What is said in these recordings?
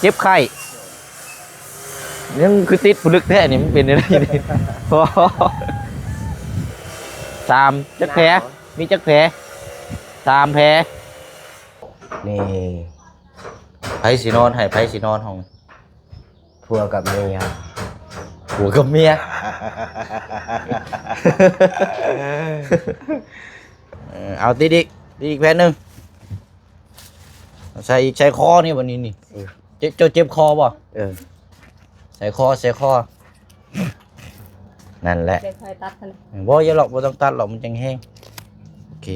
เจ็บไข้ยังคือติดผลึกแท้นี่มันเป็นอะไรนี่สามจักแผลมีจักแผล3 แผลนี่ไผสินอนให้ไผสินอนห้องผัวกับเมีย ผัวกับเมียเอาติดอีกแผ่นหนึ่งใส่คอนี่วันนี้นี่เจ็บคอบ่ใส่คอนั่นแหละบ่อย่าหรอกบ่ต้องตัดหรอกมันจังแห้งโอเค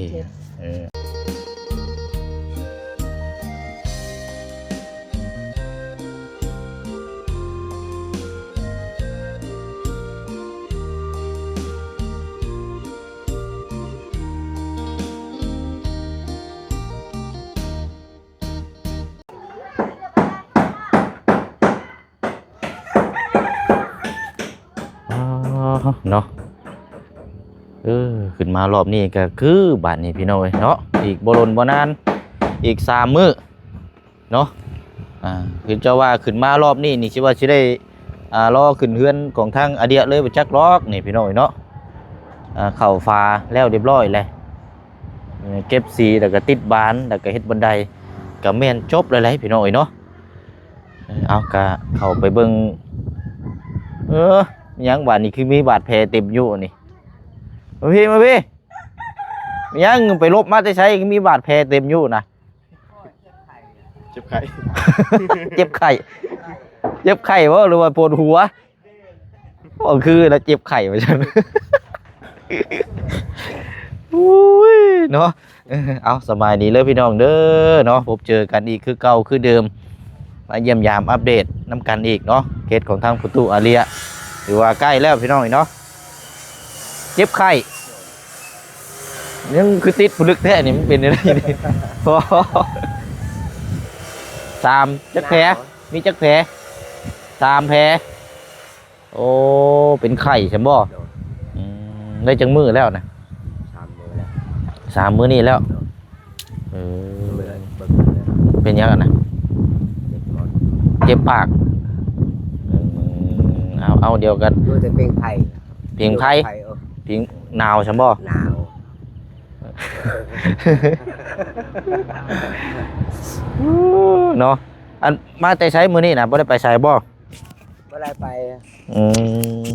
เนาะขึ้นมารอบนี้ก็คือบาทนี้พี่น้อยเนาะอีกบ่ลนบ่นานอีก3 มื้อเนาะคือเจ้าว่าขึ้นมารอบนี้นี่สิว่าสิได้รอขึ้นเฮือนของทางอเดียเลยบ่จักล็อกนี่พี่น้อยเนาะเข้าฟ้าแล้วเรียบร้อยแล้วเก็บสีแล้วก็ติดบานแล้วก็เฮ็ดบันไดก็แม่นจบแล้วแหละพี่น้อยเนาะเอาก็เข้าไปเบิ่งยังบาดนี่คือมีบาดแผลเต็มอยู่นี่มาพี่ยังไปลบมาได้ใช้มีบาดแผลเต็มอยู่นะเจ็บไข้ เจ็บไข้วะหรือว่าปวดหัวก็คือแล้วเจ็บไข้ไปฉันอุ้ยเนาะเอาสบายดีเลยพี่น้องเด้อเนาะพบเจอกันอีกคือเก่าคือเดิมมาเยี่ยมยามอัปเดตน้ำกันอีกเนาะเคสของทางประตูอาเรียหรือว่าใกล้แล้วพี่น้องเนาะเจ็บไข้ยังคือติดผลึกแท้นี่มันเป็นอะไรนี่จักแผลมีจักแผล3 แผลโอ้เป็นไข้ใช่บ่ได้จังมือแล้วนะ3 มื้อนี่แล้วเป็นยังไงนะเจ็บปากเอาเดียวกันจะเป็นไผ่เพียงหนาวใช่บ่หนาวเนาะอันมาแต่ใช้มือนี่นะบ่ได้ไปใช้บ่ได้ไป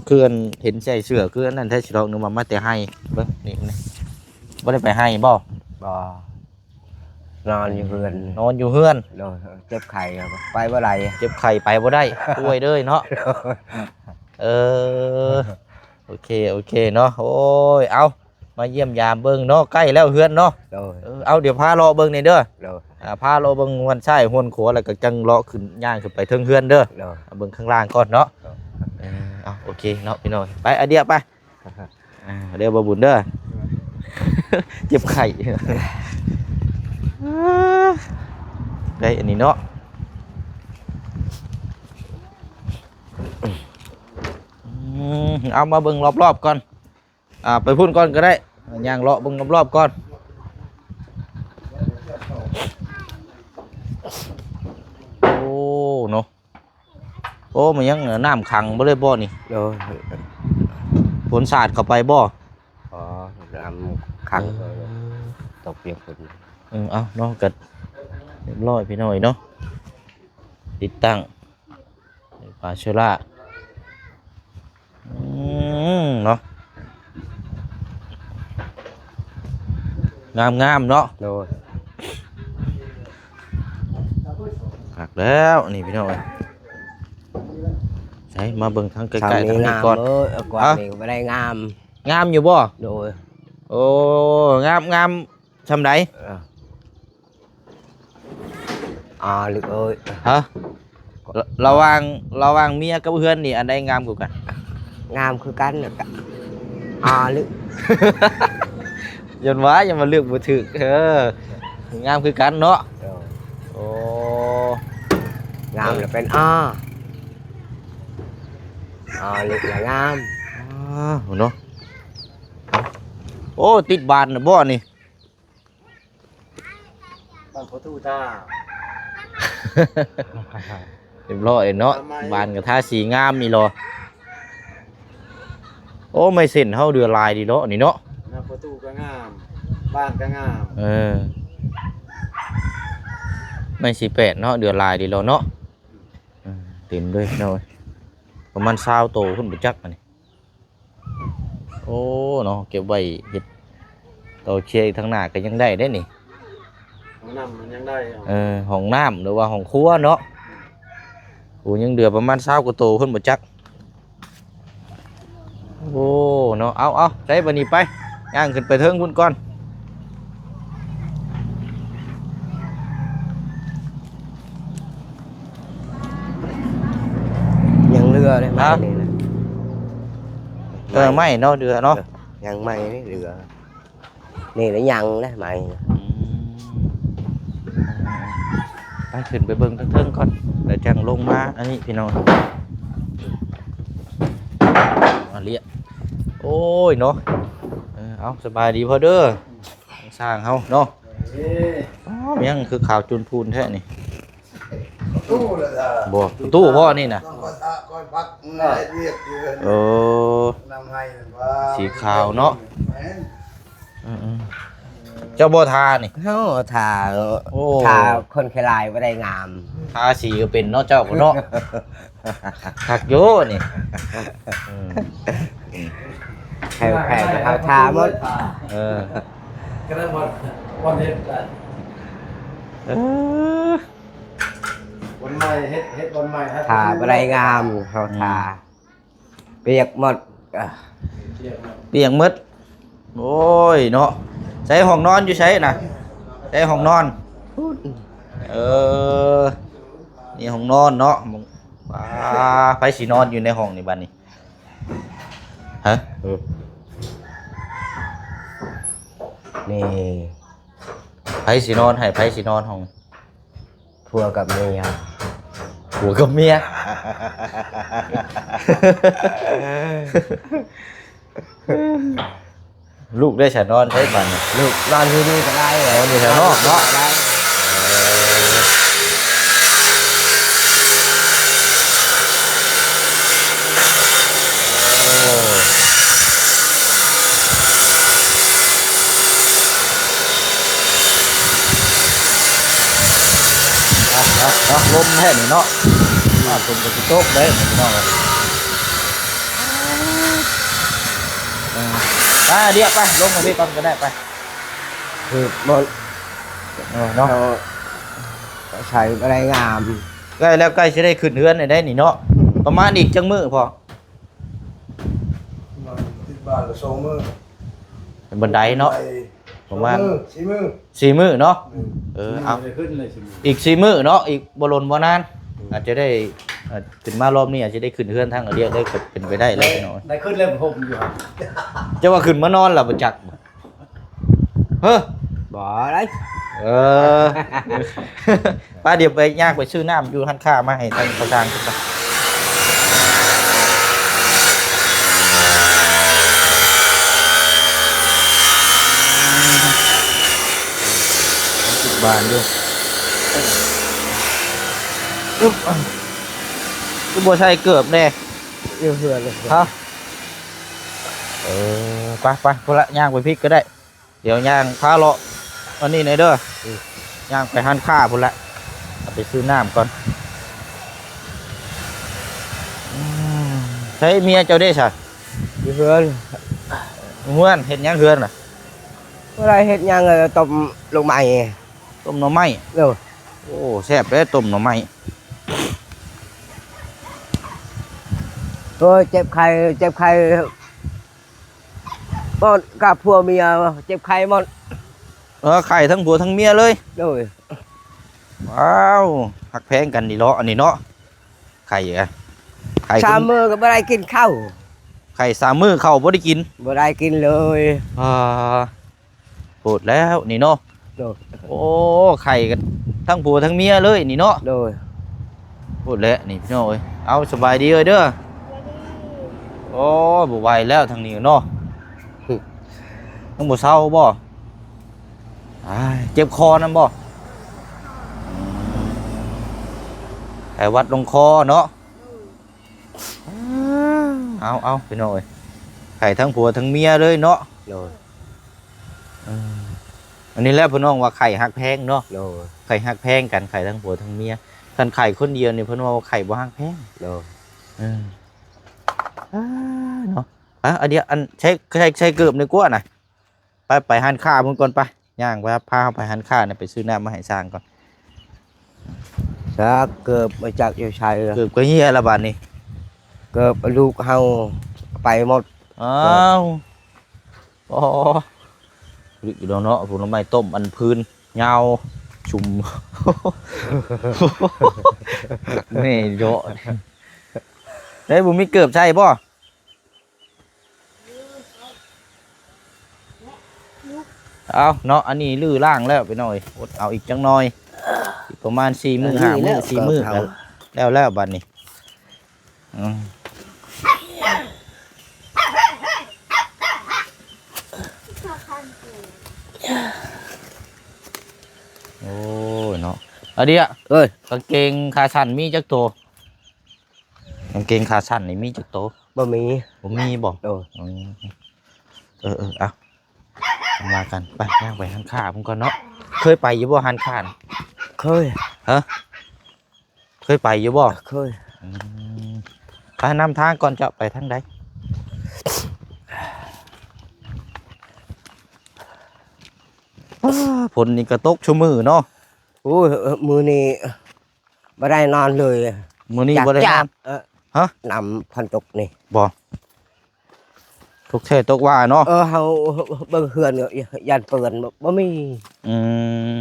คืออันเห็นใส่เสื้อคืออันนั้นแท้สิดอกนึงมาแต่ให้เบิ่งนี่บ่ได้ไปให้บ่นอนอยู่เฮือนเจ็บไข้ไปบ่ได้เจ็บไข้ไปบ่ได้ป่วยเด้อเนาะโอเคเนาะโอ้ยเอามาเยี่ยมยามเบิ่งเนาะใกล้แล้วเฮือนเนาะเอาเดี๋ยวพารอเบิ่งนี่เด้อพารอเบิ่งวันใช้หวนขัวแล้วก็จังเลาะขึ้นย่างขึ้นไปเทิงเฮือนเด้อเบิ่งข้างล่างก่อนเนาะเอาโอเคเนาะพี่น้อยไปอเดียไปเดี๋ยวบ่บุญเด้อเจ็บไข้ได้อันนี้เนาะเอามาเบิ่งรอบๆก่อนไปพุ่นก่อนก็ได้ย่างเลาะเบิ่งรอบๆก่อนโอ้เนาะโอ้มันยังน้ำขังบ่เลยบ่นี่ฝนสาดเข้าไปบ่น้ำขังตกเปียกฝนเอาเนาะกัดเรียบร้อยพี่น้อยเนาะติดตั้งปลาเชล่าเนาะงามเนาะหักแล้วนี่พี่น้อยใช่มาเบิ่งทางไกลๆทางนี้ก่อนกว่านี้ไม่ได้งามอยู่บ่โดยโอ้งามทำไรลึกเอ้ยฮะระวังเมียกับเพื่อนนี่อันใดงามกว่ากันงามคือกันลึกยันว่าอย่ามาเลือกบ่ถึกงามคือกันเนาะโอ้งามแล้วเป็นลึกแล้วงามเนาะโอ้ติดบานนะบ่นี่บางประตูตา เรียบร้อยเนาะบ้านก็ทาสีงามนี่รอโอ้ไม่เส้นเฮาเดือลายดีเนาะนี่เนาะ หน้าประตูก็งามบ้านก็งาม ไม่สิ8เนาะเดือลายดีแล้วเนาะเต็มด้วยเนาะประมาณ20โตขึ้นบ่จักอันนี้โอ้เนาะเก็บไว้เฮ็ดเตาเชียร์ทางหน้าก็ยังได้เด้นี่ ห้องน้ำมันยังได้เอา ห้องน้ำหรือว่าห้องครัวเนาะโอ้ยังเดือประมาณ20กว่าโตขึ้นบ่จักโอ้เนาะเอาใช้บัดนี้ไปย่างขึ้นไปเทิงพุ่นก่อน ยังเรือได้ไหมนี่นะ ไม่เนาะเดือเนาะ ยังไม่ได้เรือนี่làยังได้ไหม ไปขึ้นไปเบิ่งเทิงๆก่อนแล้วจังลงมาอันนี้พี่น้องมาเรียกโอ้ยเนาะเอาสบายดีพอเด้อสร้างเฮาเนาะยังคือข่าวจุนพูนแท้นี่ ตู้เลยอ่ะ บ่ตู้พ่อนี่น่ะ ต้องก็ตะก้อยพักง่ายเรียกอยู่ โอ้ นำให้ว่า สีขาวเนาะเจ้าบ่ทานี่ เขาทา โอ้ ทาคนเคลายไม่ได้งาม ทาสีก็เป็นเนาะเจ้าก็เนาะคักโยนี่ แผ่แผ่เขาทาหมด ก็ได้วันเฮ็ดกัน วันใหม่เฮ็ดวันใหม่ฮะ ทาไม่ได้งามเขาทาเปียกหมด เตียงมืดโอ้ยเนาะใช้ห้องนอนอยู่ใช้น่ะใช้ห้องนอนนี่ห้องนอนเนาะไผสินอนอยู่ในห้องนี่บัดนี้ฮะ นี่ ไผสินอนให้ไผสินอนห้อง พัวกับเมีย ผัวกับเมียลูกได้ฉันนอนใช้บัดนี้ ลูกนอนที่นี่ก็ได้เหรอ อยู่แถวนอกเนาะ ได้ ลมแท้นี่เนาะคนก็สิตกได้พี่น้องไปเดี๋ยวไปลงมาพี่ก่อนก็ได้ไป คือหมด เนาะ เขาใช้ไม่ได้งาม ใกล้แล้วใกล้สิได้ขึ้นเฮือนได้นี่เนาะประมาณอีกจังมื้อพอ ติดบ้านละ2 มื้อ เป็นบันไดเนาะ ประมาณ 4 มื้อ 4 มื้อเนาะเอา ได้ขึ้นเลยสิ อีก4 มื้อเนาะอีกบ่ลนบ่นานอาจจะได้ขึ้นมารอบนี้อาจจะได้ขึ้นเฮือนทางเรียกได้เป็นไปได้แล้วพี่น้อง ได้ขึ้นเลยผมอยู่ครับ จะว่าขึ้นมานอนล่ะบ่จักเฮ้อ bỏ đấy ป้าเดี๋ยวไปย่างไปซื้อน้ำอยู่หันข้ามาให้ทางประธานครับ10 บาทด้วยก็บ่ใช่เกือบแน่ yêu vừa được ครับไปคนละย่างไปพริกก็ได้ เดี๋ยวย่างพาเลาะอันนี้หน่อยเด้อย่างไปหันข้าพุ่นละเอาไปซื้อน้ำก่อนใช้เมียเจ้าได้ใช่ yêu vừa เฮือนเห็นยังเฮือนน่ะ bữa nay hết nhang rồi tôm lục mày ต้มหน่อไม้ rồi โอ้แซ่บเลยต้มหน่อไม้ thôi chép khay bọn cả phùa mì chép khay bọn ไข่ทั้งผัวทั้งเมียเลย rồi ว้าวหักแพงกันนี่เนาะอันนี้เนาะไข่อะไข่ sa mưa cái bữa nay kinh khâu ไข่3 มื้อเข้าบ่ได้กิน bữa nay kinh lời โปรดแล้วนี่เนาะ rồi โอ้ไข่กันทั้งผัวทั้งเมียเลยนี่เนาะ rồi พูดแล้วนี่พี่น้องเอ้ยเอาสบายดีเอ้ยเด้อโอ้บ่ไหวแล้วทางนี้เนาะต้องบ่เศร้าบ่อ้ายเจ็บคอนำบ่ ข่วัดลงคอเนาะเอาพี่น้อยไข่ทั้งผัวทั้งเมียเลยเนาะ โดย อันนี้แหละพี่น้องว่าไข่หักแพงเนาะ โดย ไข่หักแพงกันไข่ทั้งผัวทั้งเมียคันไข่คนเดียวนี่เพิ่นว่าไข่บ่หักแพง โดย เนาะอันเดียวอันใช้เกือบในกลัวน่ะไปหันค่าเพิ่นก่อนไปย่างไปพาไปหันค่าน่ะไปซื้อน้ำมาให้สร้างก่อน ถ้าเกิดมาจากอยู่ชัย เกือบก็เฮียละบาดนี้ เกิดลูกเฮาไปหมด อ้าวอ๋ออยู่เนาะผลไม้ต้มอันพื้นยาวชุ่ม นี่เยอะได้บุมีเกือบใช่ป่ะเอาเนาะอันนี้ลื้อล่างแล้วไปหน่อยอดเอาอีกจังหน่อยอีกประมาณ4 มื้อ5 มื้อ4 มื้อแล้วบัดนี้โอ้ยเนาะอันเดีย เอ้ย กางเกงขาสั้นมีจักตัวกางเกงขาสั้นนี่มีจักตัว บ่มี ผมมีบอก โดย เอามากันไปย่างไปหันขาผมก่อนเนาะเคยไปอยู่บ่หันขาน่ะ เคย เคยไปอยู่บ่ เคย ไปนำทางก่อนจะไปทางใดฝนนี่กระตกชั่วมือเนาะ โอ้ยมือนี้บ่ได้นอนเลย มื้อนี้บ่ได้นอน ฮะ นำพันตกนี่ บ่ทุกเทศตกว่าเนาะ เฮาเบิ่งเฮือนยันเปิดบ่มี อืม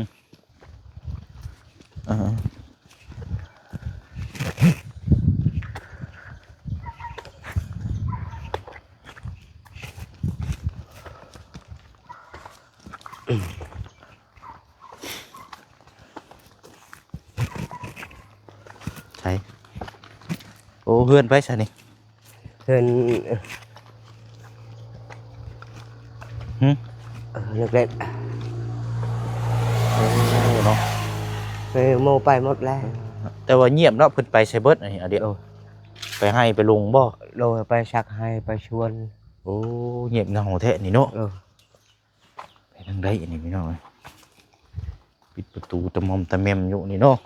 ใช่โอ้เพื่อนไปใช่นี่ เฮือน หึ เล็ก โอ้เนาะ ๆไปโมไปหมดแล้ว แต่ว่าเงียบเนาะเพิ่นไปไซเบิร์ดอันนี้เดี๋ยวไปให้ไปลงบ่ โดยไปชักให้ไปชวน โอ้เงียบเงาแท้นี่เนาะ เออ ไปทางใดอันนี้พี่น้องเอ้ยปิดประตูตะมอมตะแมมอยู่นี่เนาะ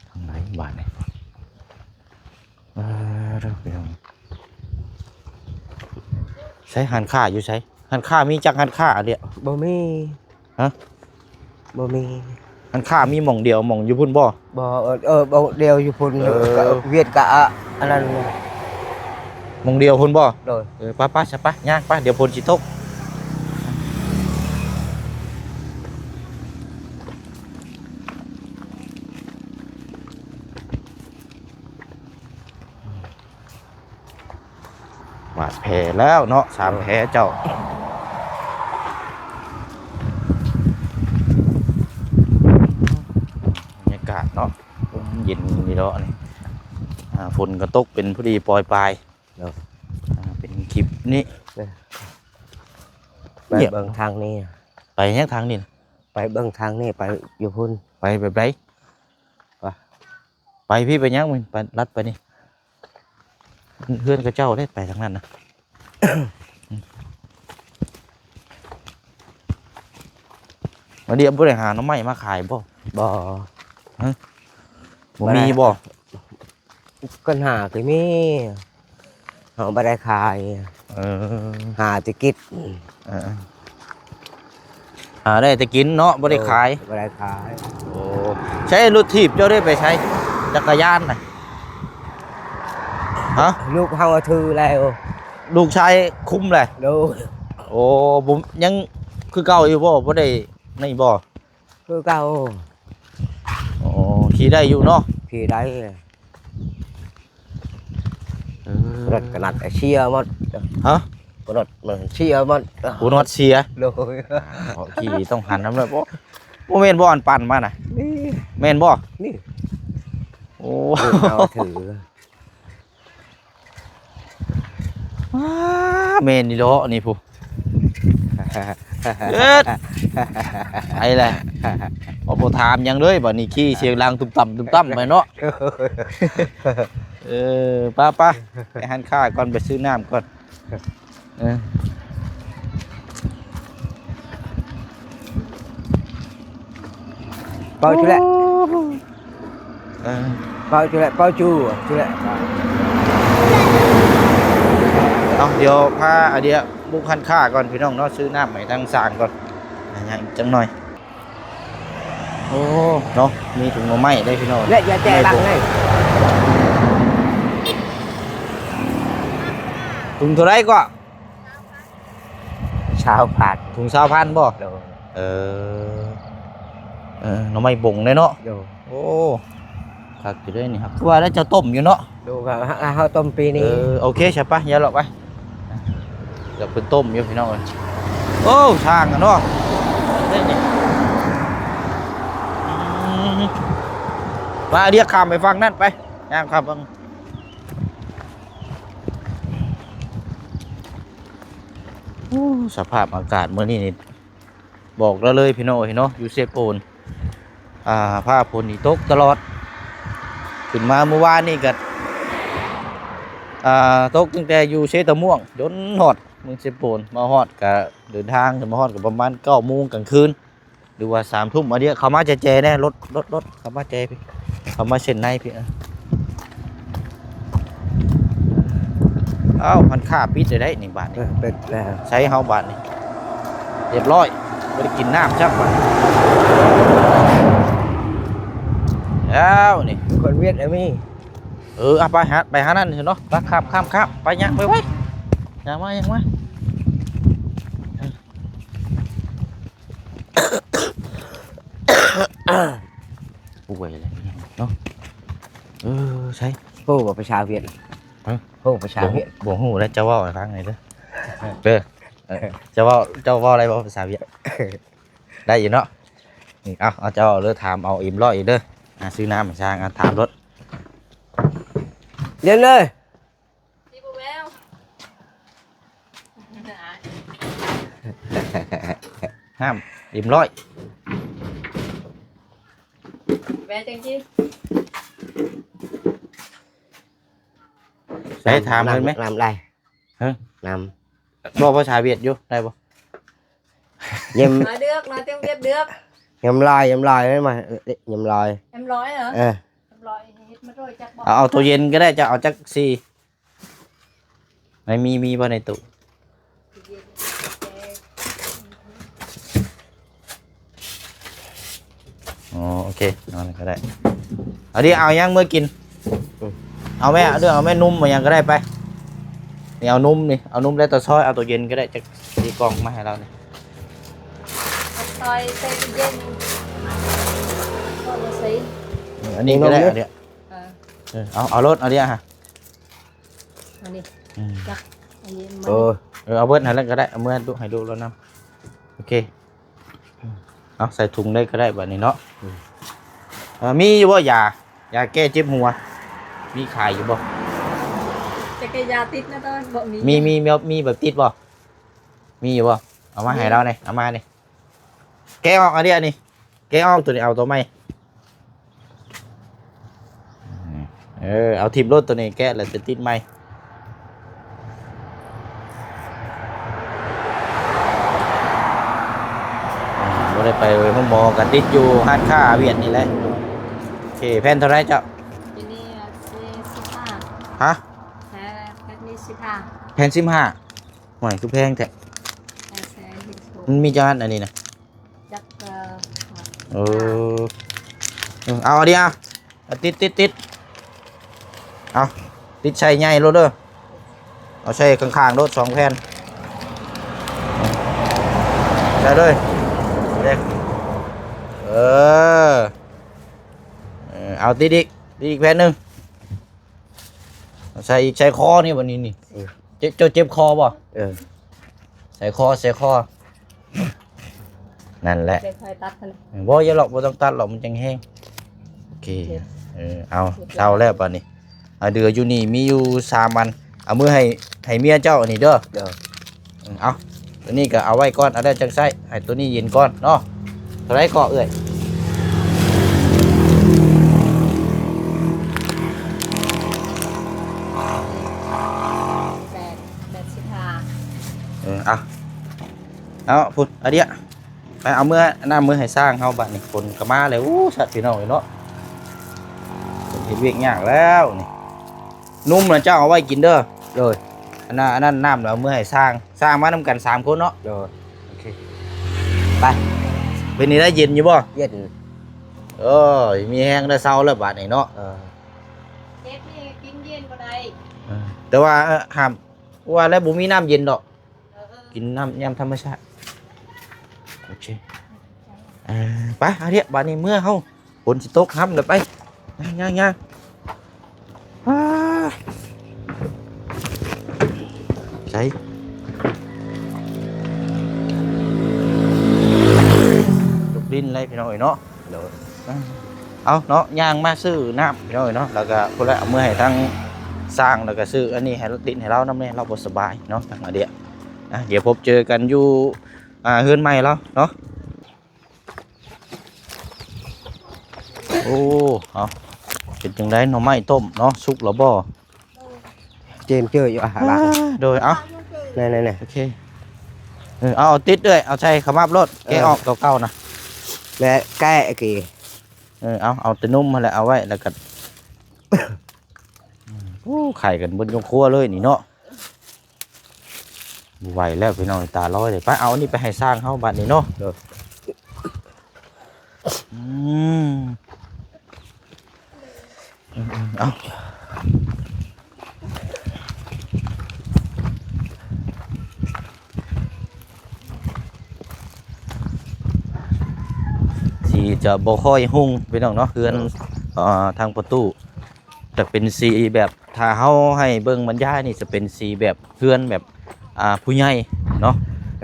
ทางไหนบ้านนี่เด้อพี่น้องใช้หันค่าอยู่ใช้หันค่ามีจักหันค่าเดียว บ่มี ฮะ บ่มี หันค่ามีหม่องเดียวหม่องอยู่พุ่นบ่ บ่บ่เดียวอยู่พุ่นเวียดกะอันนั้น หม่องเดียวพุ่นบ่ โดย ป้าใช่ปะย่างป้าเดี๋ยวพลสิตกบาดแผลแล้วเนาะ3 แผลเจ้าบรรยากาศเนาะเย็นดีเนาะนี่ฝนก็ตกเป็นพอดีปล่อยปลายเป็นคลิปนี้ ไปเบิ่งทางนี้ ไปยังทางนี่นะ ไปเบิ่งทางนี้ไปอยู่พุ่น ไปแบบไร ไป ไปพี่ไปยังมึงไปรัดไปนี่เพื่อนกับเจ้าได้ไปทางนั้นนะ มาเดี๋ยวบริหารน้ำไม้มาขายบ่ บ่ บ่มีบ่ ปัญหาคือมีเฮาบ่ได้ขาย เออ หาสิกิน เออหาได้แต่กินเนาะบ่ได้ขาย บ่ได้ขาย โอ้ใช้รถถีบเจ้าได้ไปใช้จักรยานน่ะฮะ ลูกเฮาถือแล้ว ลูกชายคุ้มเลย ดู โอ้ผมยังคือเก่าอยู่บ่ได้นี่บ่ คือเก่า โอ้ขี่ได้อยู่เนาะ ขี่ได้รถขนาดเชียร์หมด ฮะ รถมันเชียร์หมด หูนอดเสีย โดย ขี่ต้องหันน้ำเลยบ่แม่นบ่อันปั่นมาน่ะ นี่ แม่นบ่ นี่ โอ้ ลูกเฮาถือ แม่นนี่เนาะนี่ผู้ เอิดไอ้แหละบ่ถามหยังเลยบัดนี้ขี้เสียงดังตุ้มต่ำไปเนาะป้าไปหันข้าก่อนไปซื้อน้ำก่อนbao chú lại bao chú lại bao chú lại เอาเดี๋ยวพาไอเดียบุกหันข้าก่อนพี่น้องเนาะซื้อน้ำใหม่ทางสางก่อนอย่างจังหน่อยโอ้เนาะมีถุงหน่อไม้ได้พี่น้อง lại giờ chè bằng này ถุงเท่าไรก็ sao phạt ถุง20,000บ่ rồi หน่อไม้บ่งเลยเนาะ rồi โอ้คักอยู่ด้วยนี่ครับว่าแล้วจะต้มอยู่เนาะ đồ hao tôm pi đi โอเคใช่ปะอย่าหรอกไปเดี๋ยวเป็นต้มอยู่พี่น้องเลยโอ้ช่างกันเนาะมาเรียกข้ามไปฟังนั่นไปย่างข้ามฟังสภาพอากาศเมื่อนี้นี่บอกแล้วเลยพี่น้องเนาะอยู่เซโปนผ้าฝนนี่ตกตลอดขึ้นมาเมื่อวานนี่กันตกตั้งแต่อยู่เชตม่วงจนฮอดเมืองเซโปนมาฮอดกับเดินทางมาฮอดกับประมาณ9 โมงกลางคืนหรือว่า3 ทุ่มมาเดียวเขามาแจแน่รถเขามาแจพี่เขามาเส้นในพี่เอ้าพันค่าปิดได้1 บาทนี่ bệt là ใช้เฮาบาทนี่เรียบร้อยไม่ได้กินน้ำจักบาทแล้วนี่ còn biết em đi ไปหานั่นเนาะไปข้ามไปยังไปไว้ยังมาป่วยอะไรเนาะใช่ cô vào phải xào viện cô phải xào viện บ่ฮู้แล้วจะเว้าให้ฟังหน่อยเด้อจะเว้าอะไรบ่ภาษาเวียดได้อยู่เนาะนี่เอาเจ้าเด้อถามเอาอิ่มร้อยอีกเด้อซื้อน้ำมาสร้างถามรถ lên ơi đi bộ béoห้ามอิ่มร้อย bé chân chi ใช้ถามเลยไหม làm đây hả làm บอกภาษาเวียดอยู่ได้บ่ nhầm nói được nói tiếng Việt được nhầm lòi đấy mà nhầm lòi em nói hả à. em nói hết mất rồi chắc bỏ เอาตัวเย็นก็ได้จะเอาจักซี่ไม่มีบ่ในตู้อ๋อโอเคเอาเลยก็ได้เอาดิเอายังเมื่อกินเอาแม่เรื่องเอาแม่นุ่มมายังก็ได้ไปนี่เอานุ่มนี่เอานุ่มแล้วตัวซอยเอาตัวเย็นก็ได้จากที่กล่องมาให้เราเนี่ย thôi tay cái dân con nó xí อันนี้ก็ได้เอาเดี๋ยว à เอารถเอาเดี๋ยวฮะ mà đi chắc anh em ừ เอาเบิร์ดให้แล้วก็ได้เอาเมื่อดูให้ดูแล้วนำโอเคเอาใส่ถุงได้ก็ได้แบบนี้เนาะมีอยู่บ่ยาแก้เจ็บหัวมีขายอยู่บ่ chắc cái da tít nó thôi bộ mì มีแบบติดบ่มีอยู่บ่เอามาให้เราเนี่ยเอามาเนี่ยแกะออกอันนี้แกะออกตัวนี้เอาตัวไม่เอาทิมรถตัวนี้แกะแล้วจะติดไหมบ่ได้ไปห้องหมอกันติดอยู่ห้านค้าเวียดนี่แหละโอเคแพนเท่าไรเจ้า cái này xí ฮะ cái này xí tha แพน15หน่อยคือแพงแท้ sẽ hình số มันมีจานอันนี้นะ chắc เอาอันนี้เอาติดเอาติดใส่ใหญ่รถเด้อเอาใส่ข้างๆรถ2 แผ่นใส่เลยเด็กเอาติดอีกแผ่นหนึ่งใส่อีกใส่คอนี่วันนี้นี่เจ็บคอบ่ ừ ใส่คอนั่นแหละ để phải tắt thôi บ่อย่าหรอกบ่ต้องตัดหรอกมันจังแห้งโอเคเอาเช้าแล้วป่ะนี่เดืออยู่นี่มีอยู่3 วันเอามือให้เมียเจ้าอันนี้เด้อ được เอา ตัวนี้ก็เอาไว้ก่อนเอาได้จังไสให้ตัวนี้เย็นก่อนเนาะเท่าไรก็เอ้ย เอาพุ่นอันเดียไปเอาเมื่อน้ามือให้สร้างเฮาบัดนี้คนก็มาเลยอู้สัตว์พี่น้องเนาะเฮ็ดเวียกยากแล้วนี่นุ่มน่ะเจ้าเอาไว้กินเด้อ โดย อันนั้นน้ำเราเอามื่อให้สร้างมานำกัน3คนเนาะ โดย โอเคไปเป็นนี่ได้เย็นอยู่บ่ เย็น เออมีแห้งได้เซาแล้วบัดนี้เนาะ เจ็บนี่กินเย็นบ่ได้ แต่ว่าห้ามว่าแล้วบ่มีน้ำเย็นดอกกินน้ำยามธรรมชาติโอเคไปอาเดียบัดนี้เมื่อเฮาฝนสิตกห้ำเดี๋ยวไปย่างใช่ลุกดินเลยพี่น้อยเนาะ โดย เอาเนาะย่างมาซื้อน้ำพี่น้อยเนาะแล้วก็คนละเอามื่อให้ทั้งสร้างแล้วก็ซื้ออันนี้ให้รถดินให้เราน้ำเนี่ยเราบ่สบายเนาะทางอาเดียเดี๋ยวพบเจอกันอยู่เฮือนใหม่แล้วเนาะโอ้เอาเป็นจังไดหน่อไม้ต้มเนาะสุกแล้วบ่ เจมเจออยู่อาหารละ โดยเอา นี่ โอเคเอาติดด้วยเอาใช้ขมับรถแกะออกเก่าๆนะ และแก้กี่ เอาแต่นุ่มมาแล้วเอาไว้แล้วก็โอ้ไข่กันบนยงครัวเลยนี่เนาะไหวแล้วพี่น้องตาลอยเลยไปเอานี่ไปให้สร้างเขาบัดนี้เนาะเอาสีจะบ่ค่อยหุ่งพี่น้องเนาะเฮือนทางประตูแต่เป็นสีแบบถ้าเฮาให้เบิ่งบรรยายนี่จะเป็นสีแบบเฮือนแบบผู้ใหญ่เนาะ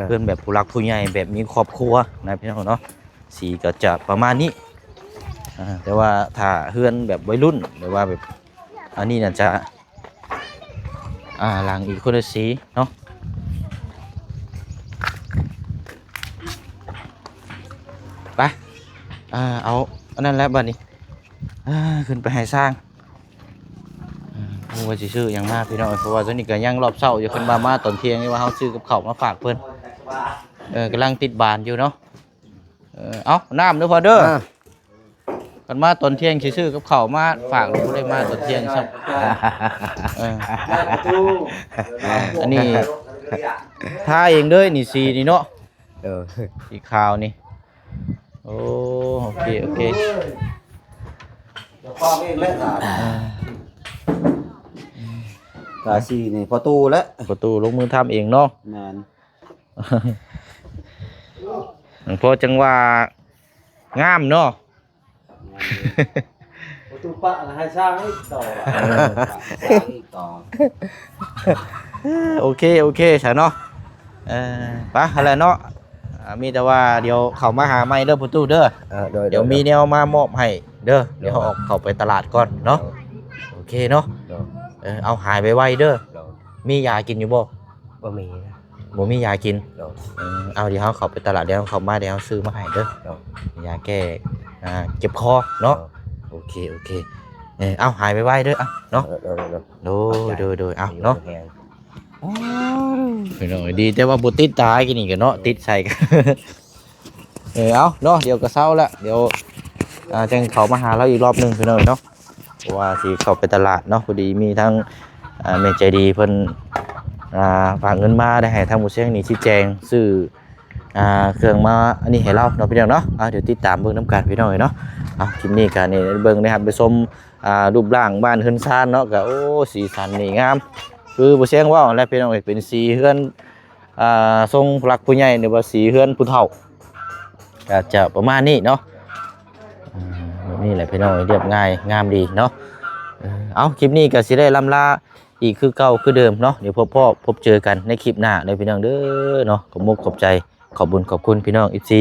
เฮือนแบบผู้รักผู้ใหญ่แบบมีครอบครัวนะพี่น้องเนาะสีก็จะประมาณนี้แต่ว่าถ้าเฮือนแบบวัยรุ่นหรือว่าแบบอันนี้น่าจะหลังอีกคนละสีเนาะไปเอาอันนั้นแล้วบัดนี้ขึ้นไปให้สร้างว่าสิซื้ออย่างมากพี่น้องเพราะว่าตอนนี้ก็ยังรอบเช้าอยู่ขึ้นมาตอนเที่ยงนี่ว่าเฮาซื้อกับข้าวมาฝากเพิ่นกำลังติดบานอยู่เนาะเอาน้ำเด้อพอเด้อกันมาตอนเที่ยงสิซื้อกับข้าวมาฝากบ่ได้มาตอนเที่ยงครับอันนี้ท่าเองเด้อนี่สีนี่เนาะสีขาวนี่โอเคเดี๋ยวพ่อเองแหละตาสีนี่ประตูแล้ว ประตูลงมือทำเองเนาะ แม่น พอจังว่างามเนาะ ประตูปะให้สร้างให้ต่อ โอเคใช่เนาะปะอะไรเนาะมีแต่ว่าเดี๋ยวเขามาหาไม่เด้อประตูเด้อเดี๋ยวมีแนวมามอบให้เด้อเดี๋ยวเขาออกเขาไปตลาดก่อนเนาะโอเคเนาะเอาหายไวๆเด้อมียากินอยู่บ่ บ่มี บ่มียากินเอาเดี๋ยวเขาไปตลาดเดี๋ยวเขามาเดี๋ยวเขาซื้อมาให้เด้อยาแก้เจ็บคอเนาะโอเคเอาหายไวๆเด้อเนาะโดยเอาเนาะพี่น้องดีแต่ว่าบ่ติดตายกินนี่ก็เนาะติดใส่กันเอาเนาะเดี๋ยวก็เช้าละเดี๋ยวจังเขามาหาเราอีกรอบนึงพี่น้องเนาะเพราะว่าสิเข้าไปตลาดเนาะพอดีมีทั้งแม่ใจดีเพิ่นฝากเงินมาได้ให้ทางหมู่เชียงนี่ชี้แจงซื้อเครื่องมาอันนี้ให้เราเนาะพี่น้องเนาะเดี๋ยวติดตามเบิ่งน้ำกันพี่น้องเนาะคลิปนี้ก็นี่เบิ่งนะครับไปชมรูปร่างบ้านเฮือนซ่านเนาะก็โอ้สีสันนี่งามคือบ่เชียงว่าแล้วพี่น้องเป็นสีเฮือนทรงผู้หลักผู้ใหญ่หรือว่าสีเฮือนผู้เฒ่าก็จะประมาณนี้เนาะนี่แหละพี่น้องเรียบง่ายงามดีเนาะเอาคลิปนี้ก็สิได้ลำลาอีกคือเก่าคือเดิมเนาะเดี๋ยวพบเจอกันในคลิปหน้าเลยพี่น้องเด้อเนาะขอบมุกขอบใจขอบบุญขอบคุณพี่น้องFC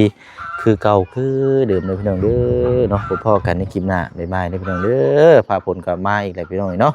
คือเก่าคือเดิมเลยพี่น้องเด้อเนาะพบกันในคลิปหน้าบ๊ายบายเลยพี่น้องเด้อพาผลกลับมาอีกแล้วพี่น้องเนาะ